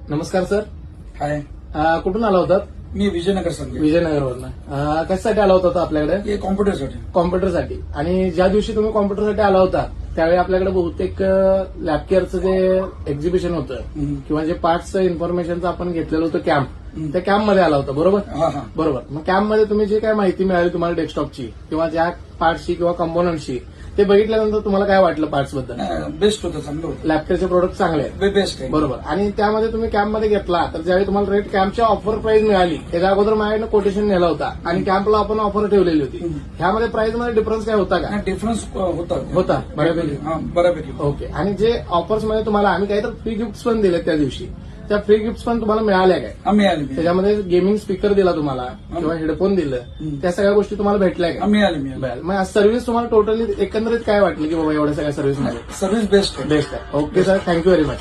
नमस्कार सर. हाय, कुठून आला होतात? मी विजयनगर संघ. विजयनगरवरनं. कशासाठी आला होता आपल्याकडे? हे कॉम्प्युटरसाठी. कॉम्प्युटरसाठी. आणि ज्या दिवशी तुम्ही कॉम्प्युटरसाठी आला होता त्यावेळी आपल्याकडे बहुतेक लॅबकेअरचं जे एक्झिबिशन होतं किंवा जे पार्ट्स इन्फॉर्मेशनचं आपण घेतलेलं होतं कॅम्प, त्या कॅम्पमध्ये आला होता बरोबर? हा हा. बरोबर. मग कॅम्पमध्ये तुम्ही जी काय माहिती मिळाली तुम्हाला डेस्कटॉपची किंवा ज्या पार्ट्सची किंवा कंपोनंटची, ते बघितल्यानंतर तुम्हाला काय वाटलं पार्ट्स बद्दल? बेस्ट होतं, चांगलं होतं. लॅबकेअरचे प्रोडक्ट चांगले आहेत. बेस्ट आहे. बरोबर. आणि त्यामध्ये तुम्ही कॅम्पमध्ये घेतला तर ज्यावेळी तुम्हाला रेट कॅम्पच्या ऑफर प्राइस मिळाली त्याच्या अगोदर माझ्याकडे कोटेशन नेला होता आणि कॅम्पला आपण ऑफर ठेवलेली होती. ह्यामध्ये प्राइस मध्ये डिफरन्स काय होता का? डिफरन्स होता बऱ्यापैकी. हा, बऱ्यापैकी. ओके. आणि जे ऑफर्स मध्ये तुम्हाला आम्ही काहीतरी फ्री गिफ्ट पण दिले त्या दिवशी, त्या फ्री गिफ्ट पण तुम्हाला मिळाल्या काय? आम्ही आले. त्याच्यामध्ये गेमिंग स्पीकर दिला तुम्हाला किंवा हेडफोन दिलं, त्या सगळ्या गोष्टी तुम्हाला भेटल्या का? आम्ही आले. बरं. मग सर्व्हिस तुम्हाला टोटली एकंदरीत काय वाटली की बाबा एवढ्या सगळ्या सर्व्हिस मध्ये? सर्व्हिस बेस्ट आहे. बेस्ट आहे. Okay sir, thank you very much.